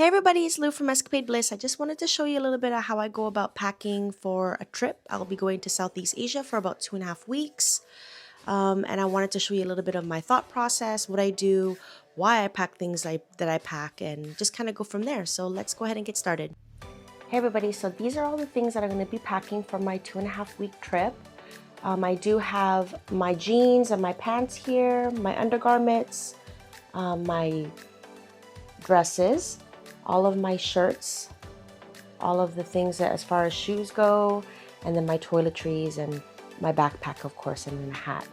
Hey everybody, it's Lou from Escapade Bliss. I just wanted to show you a little bit of how I go about packing for a trip. I'll be going to Southeast Asia for about 2.5 weeks. And I wanted to show you a little bit of my thought process, what I do, why I pack things that I pack, and just kind of go from there. So let's go ahead and get started. Hey everybody, so these are all the things that I'm going to be packing for my 2.5 week trip. I do have my jeans and my pants here, my undergarments, my dresses, all of my shirts, all of the things that as far as shoes go, and then my toiletries and my backpack, of course, and then a hat.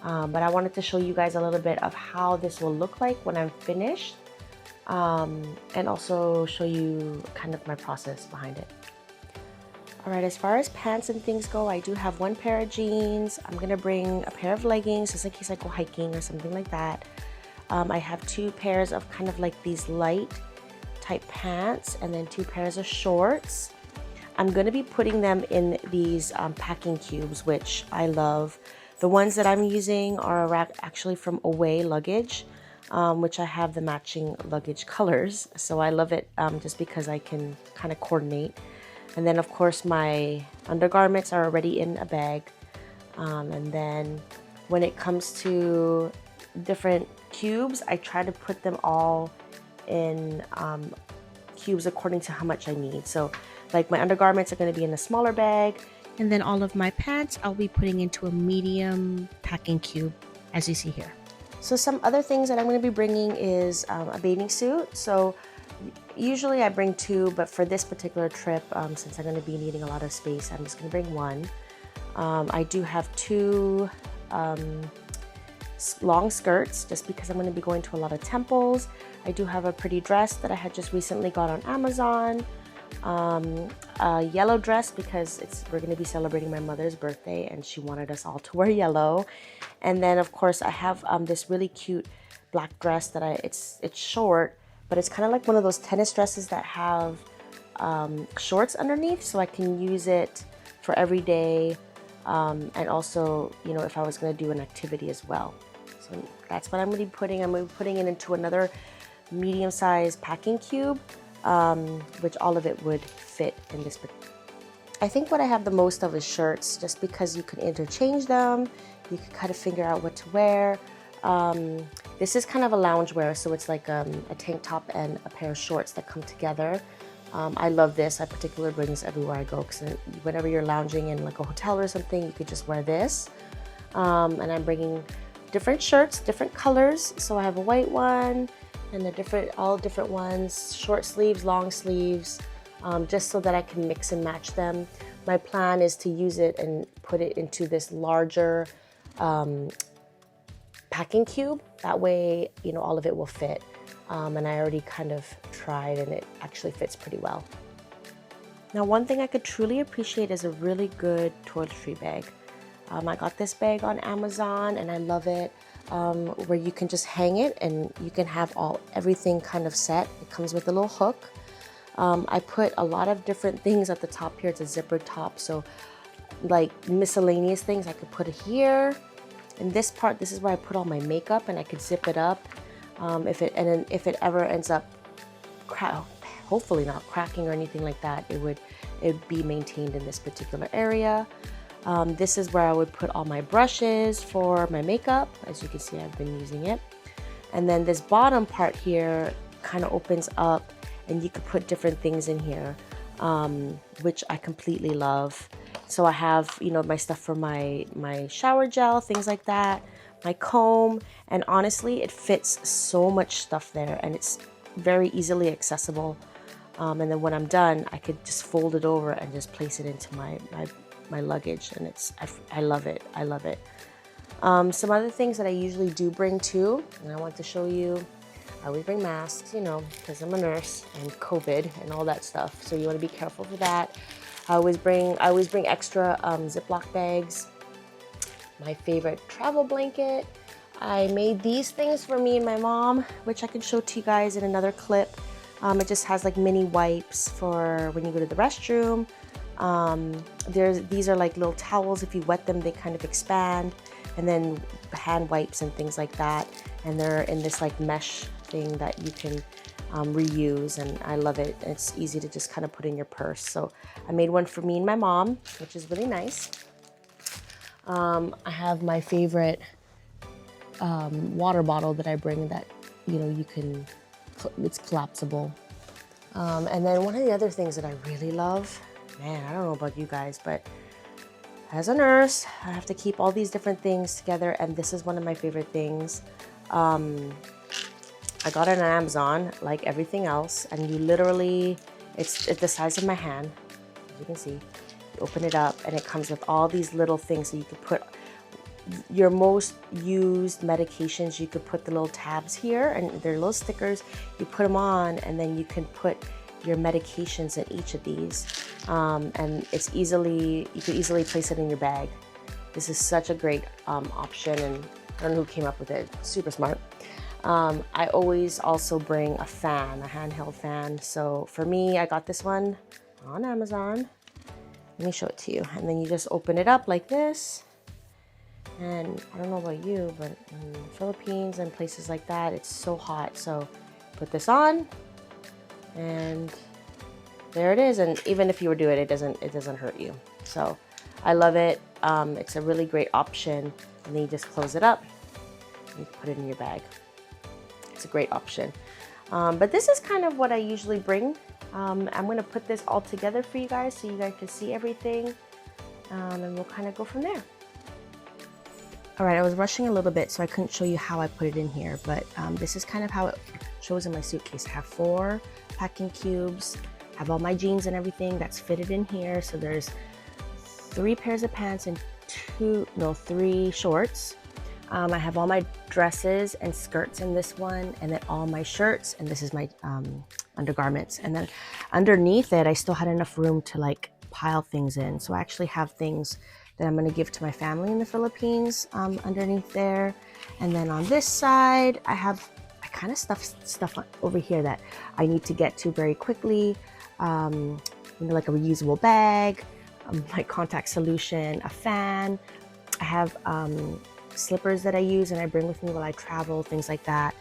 But I wanted to show you guys a little bit of how this will look like when I'm finished, and also show you kind of my process behind it. All right, as far as pants and things go, I do have one pair of jeans. I'm gonna bring a pair of leggings just in case I go hiking or something like that. I have two pairs of kind of like these light type pants and then two pairs of shorts. I'm going to be putting them in these packing cubes, which I love. The ones that I'm using are actually from Away Luggage, which I have the matching luggage colors. So I love it just because I can kind of coordinate. And then of course my undergarments are already in a bag. And then when it comes to different cubes, I try to put them all in cubes according to how much I need. So like my undergarments are going to be in a smaller bag, and then all of my pants I'll be putting into a medium packing cube, as you see here. So some other things that I'm going to be bringing is a bathing suit. So usually I bring two, but for this particular trip, since I'm going to be needing a lot of space, I'm just going to bring one. I do have two long skirts just because I'm going to be going to a lot of temples. I do have a pretty dress that I had just recently got on Amazon, a yellow dress because we're going to be celebrating my mother's birthday and she wanted us all to wear yellow. And then of course I have this really cute black dress that it's short, but it's kind of like one of those tennis dresses that have shorts underneath, so I can use it for every day, and also, you know, if I was going to do an activity as well. So that's what I'm going to be putting. I'm going to be putting it into another medium-sized packing cube, which all of it would fit in this. I think what I have the most of is shirts, just because you can interchange them. You can kind of figure out what to wear. This is kind of a loungewear, so it's like a tank top and a pair of shorts that come together. I love this. I particularly bring this everywhere I go, because whenever you're lounging in like a hotel or something, you could just wear this. And I'm bringing different shirts, different colors. So I have a white one and all different ones, short sleeves, long sleeves, just so that I can mix and match them. My plan is to use it and put it into this larger packing cube. That way, you know, all of it will fit. And I already kind of tried and it actually fits pretty well. Now, one thing I could truly appreciate is a really good toiletry bag. I got this bag on Amazon and I love it, where you can just hang it and you can have everything kind of set. It comes with a little hook. I put a lot of different things at the top here. It's a zipper top, so like miscellaneous things I could put it here. In this part, this is where I put all my makeup, and I could zip it up. If it ever ends up, hopefully not cracking or anything like that, it would be maintained in this particular area. This is where I would put all my brushes for my makeup. As you can see, I've been using it. And then this bottom part here kind of opens up, and you could put different things in here, which I completely love. So I have, you know, my stuff for my shower gel, things like that, my comb, and honestly, it fits so much stuff there, and it's very easily accessible. And then when I'm done, I could just fold it over and just place it into my luggage, and I love it. I love it. Some other things that I usually do bring too, and I want to show you. I always bring masks, you know, because I'm a nurse, and COVID and all that stuff. So you want to be careful for that. I always bring extra Ziploc bags. My favorite travel blanket. I made these things for me and my mom, which I can show to you guys in another clip. It just has like mini wipes for when you go to the restroom. These are like little towels. If you wet them, they kind of expand. And then hand wipes and things like that. And they're in this like mesh thing that you can reuse, and I love it. It's easy to just kind of put in your purse. So I made one for me and my mom, which is really nice. I have my favorite water bottle that I bring that, you know, it's collapsible. And then one of the other things that I really love, man, I don't know about you guys, but as a nurse, I have to keep all these different things together, and this is one of my favorite things. I got it on Amazon, like everything else, and you literally, it's the size of my hand, as you can see. You open it up, and it comes with all these little things, so you can put your most used medications. You could put the little tabs here, and they're little stickers. You put them on, and then you can put your medications in each of these, and you could easily place it in your bag. This is such a great option, and I don't know who came up with it. Super smart. I always also bring a fan, a handheld fan. So for me, I got this one on Amazon. Let me show it to you. And then you just open it up like this. And I don't know about you, but in the Philippines and places like that, it's so hot. So put this on, and there it is. And even if you were to do it, it doesn't hurt you. So I love it. It's a really great option. And then you just close it up and you put it in your bag. It's a great option. But this is kind of what I usually bring. I'm going to put this all together for you guys so you guys can see everything, and we'll kind of go from there. All right, I was rushing a little bit, so I couldn't show you how I put it in here, but this is kind of how it shows in my suitcase. I have 4 packing cubes, have all my jeans and everything that's fitted in here. So there's 3 pairs of pants and 3 shorts. I have all my dresses and skirts in this one, and then all my shirts, and this is my undergarments. And then underneath it, I still had enough room to like pile things in. So I actually have things that I'm going to give to my family in the Philippines underneath there. And then on this side, I kind of stuff over here that I need to get to very quickly. You know, like a reusable bag, my contact solution, a fan. I have slippers that I use and I bring with me while I travel, things like that.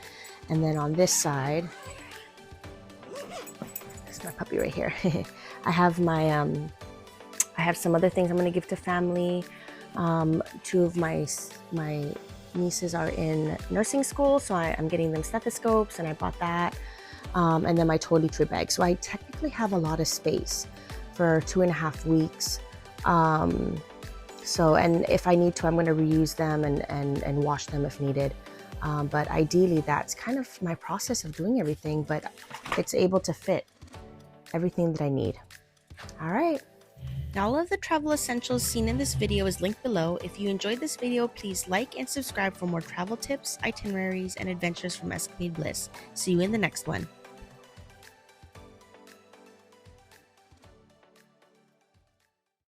And then on this side, this is my puppy right here. I have I have some other things I'm going to give to family. 2 of my nieces are in nursing school, so I'm getting them stethoscopes, and I bought that. And then my toiletry bag. So I technically have a lot of space for 2.5 weeks. So, and if I need to, I'm going to reuse them and wash them if needed. But ideally, that's kind of my process of doing everything, but it's able to fit everything that I need. All right. Now, all of the travel essentials seen in this video is linked below. If you enjoyed this video, please like and subscribe for more travel tips, itineraries, and adventures from Escapade Bliss. See you in the next one.